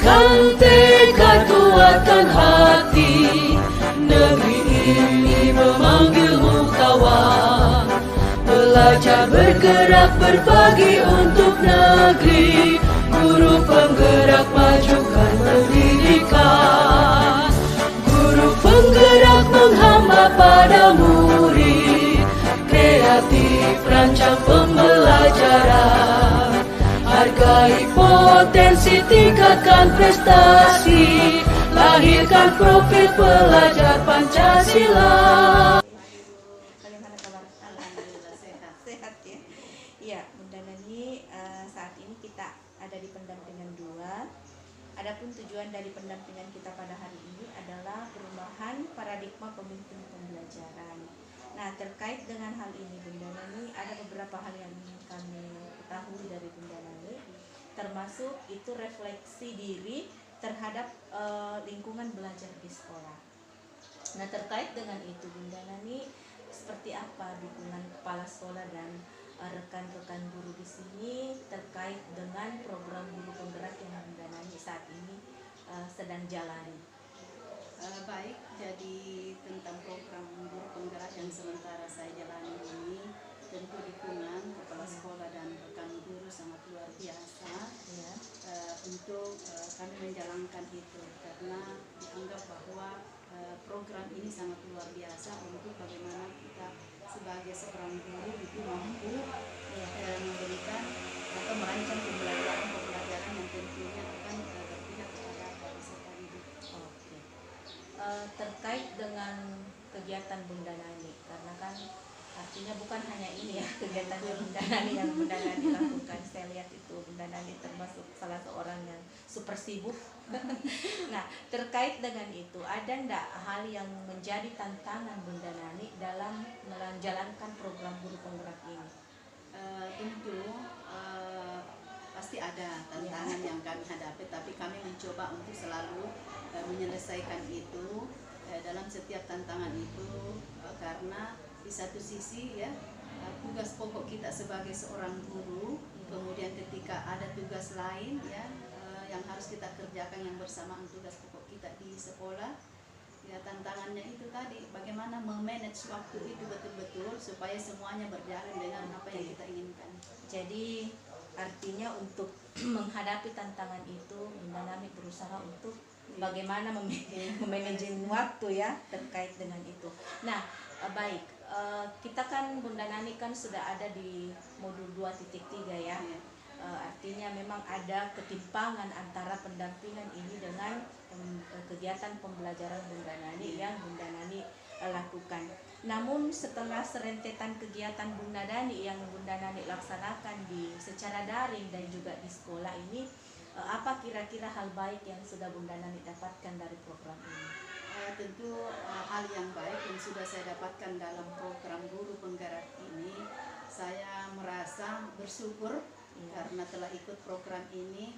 dan tekad kuatkan hati. Negeri ini memanggilmu kawan, belajar bergerak berbagi untuk negeri. Guru penggerak majukan pendidikan, guru penggerak menghamba pada murid. Kreatif rancang pembelajaran, hargai potensi, tingkatkan prestasi, lahirkan profil pelajar Pancasila. Bagaimana kabar? Alhamdulillah sehat ya. Iya, Bunda Nani, saat ini kita ada di pendampingan 2. Adapun tujuan dari pendampingan kita pada hari ini adalah perubahan paradigma pemimpin pembelajaran. Nah, terkait dengan hal ini Bunda Nani, ada beberapa hal yang ingin kami ketahui dari Bunda Nani, termasuk itu refleksi diri terhadap lingkungan belajar di sekolah. Nah, terkait dengan itu Bunda Nani, seperti apa dukungan kepala sekolah dan rekan-rekan guru di sini terkait dengan program guru penggerak yang Bunda Nani saat ini sedang jalani? Baik, jadi tentang program guru penggerak yang sementara saya jalani ini, tentu dukungan kepala sekolah dan rekan guru sangat luar biasa Ya. untuk kami menjalankan itu, karena dianggap bahwa program ini sangat luar biasa untuk bagaimana kita sebagai seorang guru itu mampu memberikan atau merancang pembelajaran yang tentunya akan berpihak kepada peserta didik. Oke. Terkait dengan kegiatan Bunda Nani, karena kan artinya bukan hanya ini ya kegiatan Bunda Nani yang Bunda Nani lakukan. Saya lihat itu Bunda Nani termasuk salah seorang yang super sibuk. Nah, terkait dengan itu, ada ndak hal yang menjadi tantangan Bunda Nani dalam menjalankan program guru penggerak ini? Tentu pasti ada tantangan yang kami hadapi, tapi kami mencoba untuk selalu menyelesaikan itu dalam setiap tantangan itu, karena di satu sisi ya tugas pokok kita sebagai seorang guru, kemudian ketika ada tugas lain ya yang harus kita kerjakan yang bersamaan tugas pokok kita di sekolah, ya tantangannya itu tadi bagaimana memanage waktu itu betul-betul supaya semuanya berjalan dengan apa yang kita inginkan. Jadi artinya untuk menghadapi tantangan itu Bunda Nani berusaha untuk bagaimana memanaging waktu ya terkait dengan itu. Nah, baik, kita kan Bunda Nani kan sudah ada di modul 2.3 ya. Artinya memang ada ketimpangan antara pendampingan ini dengan kegiatan pembelajaran Bunda Nani yang Bunda Nani lakukan. Namun setelah serentetan kegiatan Bunda Nani yang Bunda Nani laksanakan secara daring dan juga di sekolah ini, apa kira-kira hal baik yang sudah Bunda Nani dapatkan dari program ini? Tentu hal yang baik yang sudah saya dapatkan dalam program guru penggerak ini, saya merasa bersyukur karena telah ikut program ini,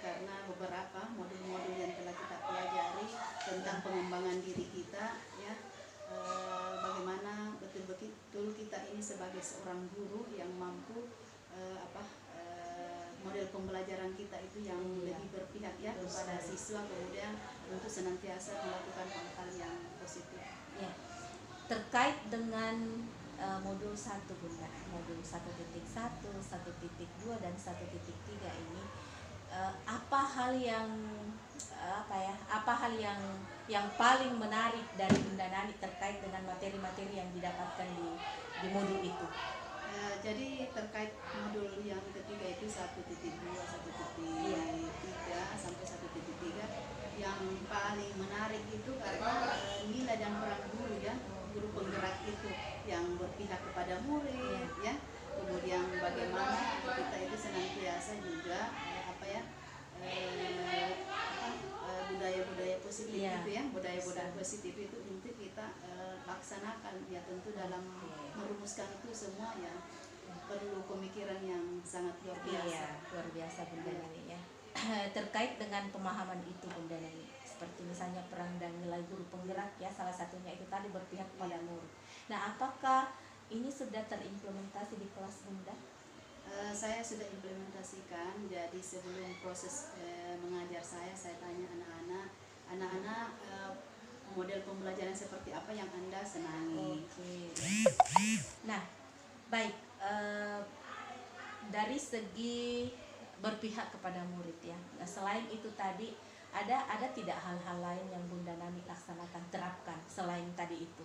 karena beberapa modul-modul yang telah kita pelajari tentang pengembangan diri kita ya, bagaimana betul-betul kita ini sebagai seorang guru yang mampu model pembelajaran kita itu yang lebih berpihak ya kepada siswa, kemudian untuk senantiasa melakukan hal-hal yang positif. Ya. Terkait dengan modul 1 Bunda, modul 1.1, 1.2 dan 1.3 ini, apa hal yang paling menarik dari Bunda Nani terkait dengan materi-materi yang didapatkan di modul itu? Jadi terkait modul yang ketiga itu 1.2, 1.3 sampai 1.3, yang paling menarik itu karena nilai dan peran guru ya, guru penggerak itu yang berpihak kepada murid ya, kemudian bagaimana kita itu senantiasa juga budaya-budaya positif itu ya, budaya-budaya positif itu untuk kita laksanakan ya, tentu dalam merumuskan itu semua ya perlu pemikiran yang sangat luar biasa. Iya, luar biasa Bunda Nani ya. Terkait dengan pemahaman itu Bunda Nani, seperti misalnya peran dan nilai guru penggerak ya, salah satunya itu tadi berpihak pada murid. Nah, apakah ini sudah terimplementasi di kelas Bunda? Saya sudah implementasikan, jadi sebelum proses mengajar saya tanya anak-anak model pembelajaran seperti apa yang Anda senangi. Oke. Nah, baik. Dari segi berpihak kepada murid ya. Nah, selain itu tadi ada tidak hal-hal lain yang Bunda Nani laksanakan, terapkan selain tadi itu?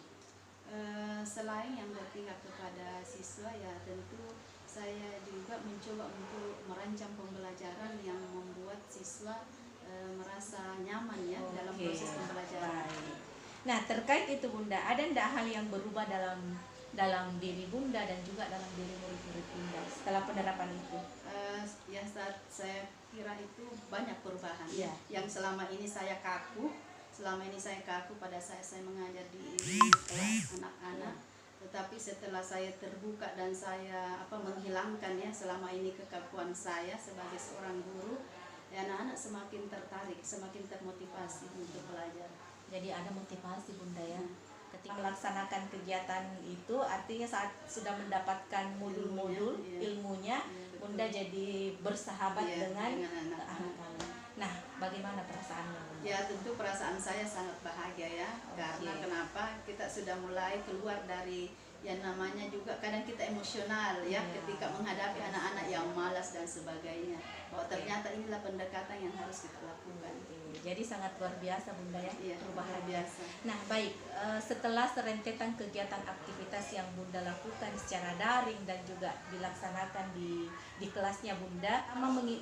Selain yang berpihak kepada siswa ya tentu saya juga mencoba untuk merancang pembelajaran yang membuat siswa merasa nyaman ya dalam proses pembelajaran. Baik. Nah, terkait itu Bunda, ada enggak hal yang berubah dalam diri Bunda dan juga dalam diri murid-murid Bunda setelah penerapan itu? Ya saat saya kira itu banyak perubahan. Iya. Yang selama ini saya kaku pada saat saya mengajar di kelas anak-anak, tetapi setelah saya terbuka dan saya menghilangkan ya selama ini kekakuan saya sebagai seorang guru, ya anak-anak semakin tertarik, semakin termotivasi untuk belajar. Jadi ada motivasi Bunda ya. Ketika melaksanakan kegiatan itu artinya saat sudah mendapatkan modul-modul ilmunya, Bunda jadi bersahabat dengan anak-anak. Nah, bagaimana perasaannya Bunda? Ya tentu perasaan saya sangat bahagia ya. Karena kenapa? Kita sudah mulai keluar dari yang namanya juga kadang kita emosional ya ketika menghadapi anak-anak yang malas dan sebagainya. Bahwa ternyata inilah pendekatan yang harus kita lakukan. Jadi sangat luar biasa Bunda ya, perubahan biasa. Nah baik, setelah serentetan kegiatan aktivitas yang Bunda lakukan secara daring dan juga dilaksanakan di kelasnya Bunda,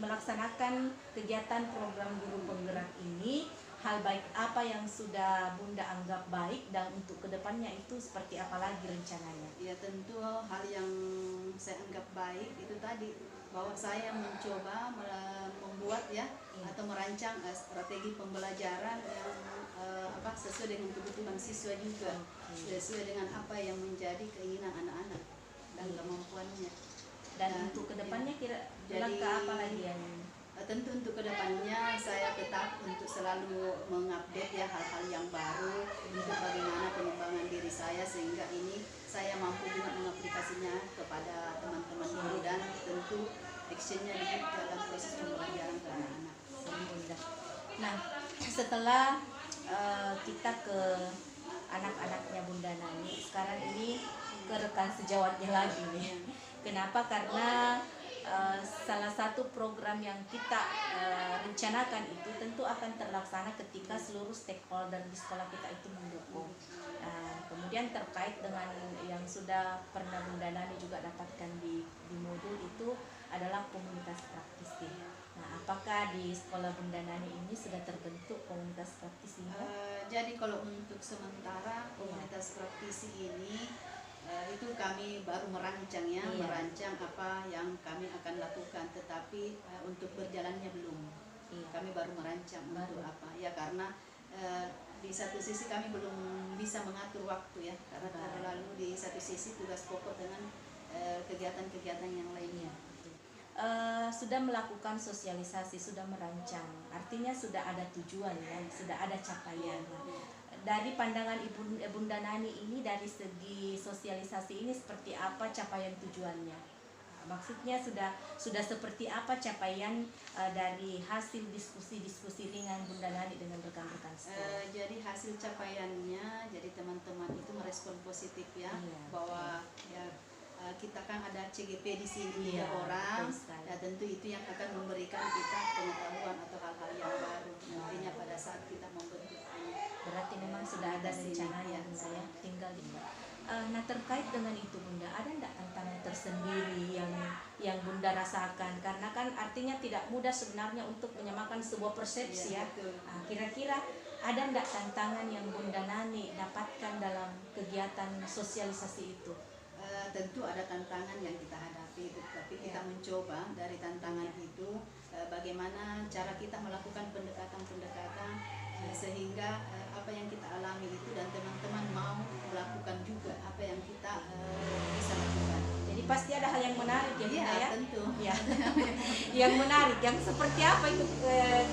melaksanakan kegiatan program guru penggerak ini, hal baik apa yang sudah Bunda anggap baik dan untuk kedepannya itu seperti apa lagi rencananya? Ya tentu hal yang saya anggap baik itu tadi bahwa saya mencoba membuat atau merancang strategi pembelajaran yang sesuai dengan kebutuhan siswa juga, sesuai dengan apa yang menjadi keinginan anak-anak dan kemampuannya. Dan untuk kedepannya langkah apa lagi yang tentu untuk kedepannya saya tetap untuk selalu mengupdate ya hal-hal yang baru untuk bagaimana pengembangan diri saya sehingga ini saya mampu juga mengaplikasinya kepada teman-teman guru dan tentu actionnya di dalam proses pembelajaran ke anak-anak. Nah, setelah kita ke anak-anaknya Bunda Nani, sekarang ini ke rekan sejawatnya lagi nih. Kenapa? Karena salah satu program yang kita rencanakan itu tentu akan terlaksana ketika seluruh stakeholder di sekolah kita itu mendukung. Kemudian terkait dengan yang sudah pernah Bunda Nani juga dapatkan di modul itu adalah komunitas praktisi. Nah, apakah di sekolah Bunda Nani ini sudah terbentuk komunitas praktisi? Jadi kalau untuk sementara komunitas praktisi ini itu kami baru merancang merancang apa yang kami akan lakukan, tetapi untuk berjalannya belum. Kami baru merancang untuk apa ya, karena di satu sisi kami belum bisa mengatur waktu ya, karena terlalu di satu sisi tugas pokok dengan kegiatan-kegiatan yang lainnya. Sudah melakukan sosialisasi, sudah merancang, artinya sudah ada tujuan ya, sudah ada capaian. Dari pandangan Bunda Nani ini, dari segi sosialisasi ini seperti apa capaian tujuannya? Maksudnya sudah seperti apa capaian dari hasil diskusi-diskusi ringan Bunda Nani dengan rekan-rekan sekolah? Jadi hasil capaiannya, jadi teman-teman itu merespon positif ya, bahwa ya kita kan ada CGP di sini 3 orang, ya tentu itu yang akan memberikan kita pengetahuan atau hal-hal yang baru nantinya pada saat kita membentuk. Berarti memang sudah ada rencana ya Bunda ya, tinggal di nah terkait dengan itu Bunda, ada enggak tantangan tersendiri yang Bunda rasakan? Karena kan artinya tidak mudah sebenarnya untuk menyamakan sebuah persepsi ya. Kira-kira ada enggak tantangan yang Bunda Nani dapatkan dalam kegiatan sosialisasi itu? Tentu ada tantangan yang kita hadapi, tapi kita mencoba dari tantangan itu bagaimana cara kita melakukan pendekatan-pendekatan sehingga apa yang kita alami itu dan teman-teman mau melakukan juga apa yang kita bisa lakukan. Jadi pasti ada hal yang menarik ya Bunda ya? Tentu. Ya. Yang menarik, yang seperti apa itu?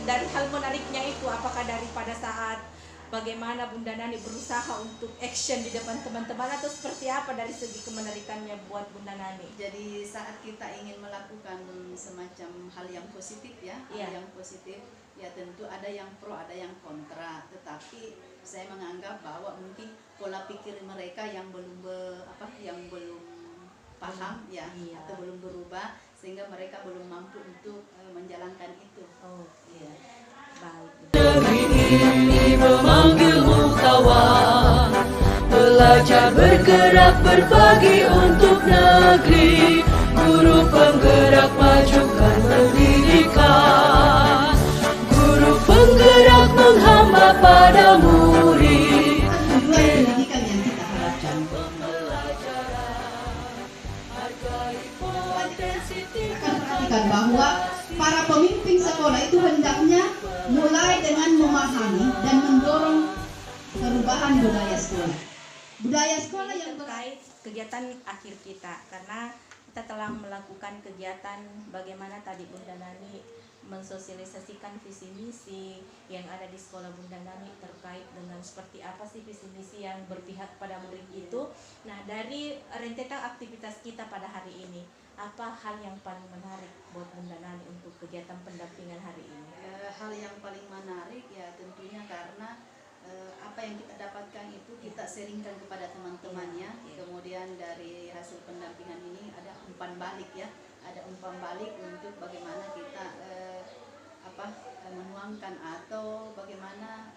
Dari hal menariknya itu, apakah daripada saat bagaimana Bunda Nani berusaha untuk action di depan teman-teman atau seperti apa dari segi kemenarikannya buat Bunda Nani? Jadi saat kita ingin melakukan semacam hal yang positif ya, hal yang positif, ya tentu ada yang pro, ada yang kontra. Tetapi saya menganggap bahwa mungkin pola pikir mereka yang belum paham ya, Iya. atau belum berubah, sehingga mereka belum mampu untuk menjalankan itu. Oh iya, baik. Negeri ini memanggilmu kawan, belajar bergerak berbagi untuk negeri. Guru penggerak majukan pendidikan, guru penggerak menghamba pada murid. Tujuan pendidikan yang kita harapkan. Akan perhatikan bahwa para pemimpin sekolah itu hendaknya mulai dengan memahami dan mendorong perubahan budaya sekolah. Budaya sekolah yang Terkait kegiatan akhir kita, karena kita telah melakukan kegiatan bagaimana tadi Bunda Nani mensosialisasikan visi misi yang ada di sekolah Bunda Nani terkait dengan seperti apa sih visi misi yang berpihak pada murid itu. Nah, dari rentetan aktivitas kita pada hari ini, apa hal yang paling menarik buat Bunda Nani untuk kegiatan pendampingan hari ini? hal yang paling menarik ya tentunya karena apa yang kita dapatkan itu kita sharingkan kepada teman-temannya. Iya. Kemudian dari hasil pendampingan ini ada umpan balik ya, ada umpan balik untuk bagaimana kita menuangkan atau bagaimana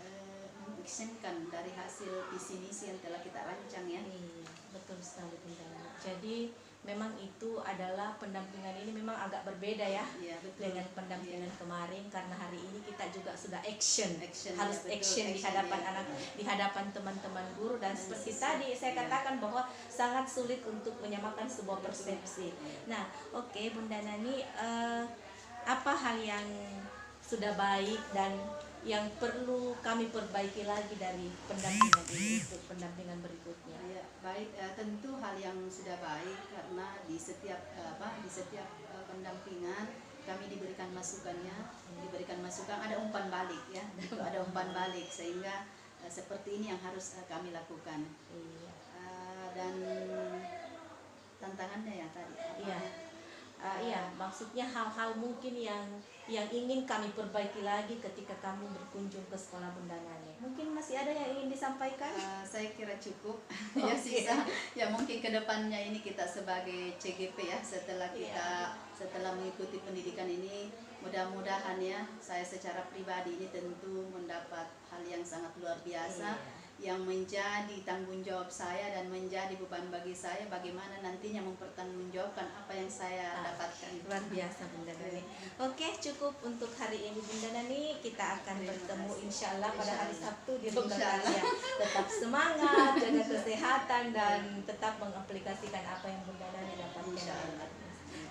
mengaksenkan dari hasil visi misi yang telah kita rancang ya. Iya, betul sekali Bunda Nani. Jadi memang itu adalah pendampingan ini memang agak berbeda ya. Iya, betul. Dengan pendampingan kemarin, karena hari ini kita juga sudah action, Action, harus ya, betul, action di action, hadapan ya. anak, di hadapan teman-teman guru, dan Dan seperti sesuai, tadi saya ya. katakan bahwa sangat sulit untuk menyamakan sebuah persepsi. Nah, oke, Bunda Nani, apa hal yang sudah baik dan yang perlu kami perbaiki lagi dari pendampingan ini untuk pendampingan berikutnya? Ya, baik, tentu hal yang sudah baik karena di setiap pendampingan kami diberikan masukan, ada umpan balik ya, itu ada umpan balik sehingga seperti ini yang harus kami lakukan. Iya. Dan tantangannya ya tadi. Iya. Iya, maksudnya hal-hal mungkin yang ingin kami perbaiki lagi ketika kami berkunjung ke sekolah Bunda Nani. Mungkin masih ada yang ingin disampaikan? Saya kira cukup. Ya sisa ya mungkin kedepannya ini kita sebagai CGP ya setelah mengikuti pendidikan ini, mudah-mudahan ya saya secara pribadi ini tentu mendapat hal yang sangat luar biasa. Yang menjadi tanggung jawab saya dan menjadi beban bagi saya bagaimana nantinya mempertanggungjawabkan apa yang saya dapatkan. Luar biasa Bunda Nani. Oke, cukup untuk hari ini Bunda Nani. Kita akan bertemu insya Allah pada hari Sabtu di rumah kalian. Tetap semangat, jaga kesehatan, dan tetap mengaplikasikan apa yang Bunda Nani dapatkan.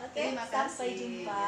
Oke, Terima sampai kasih. jumpa.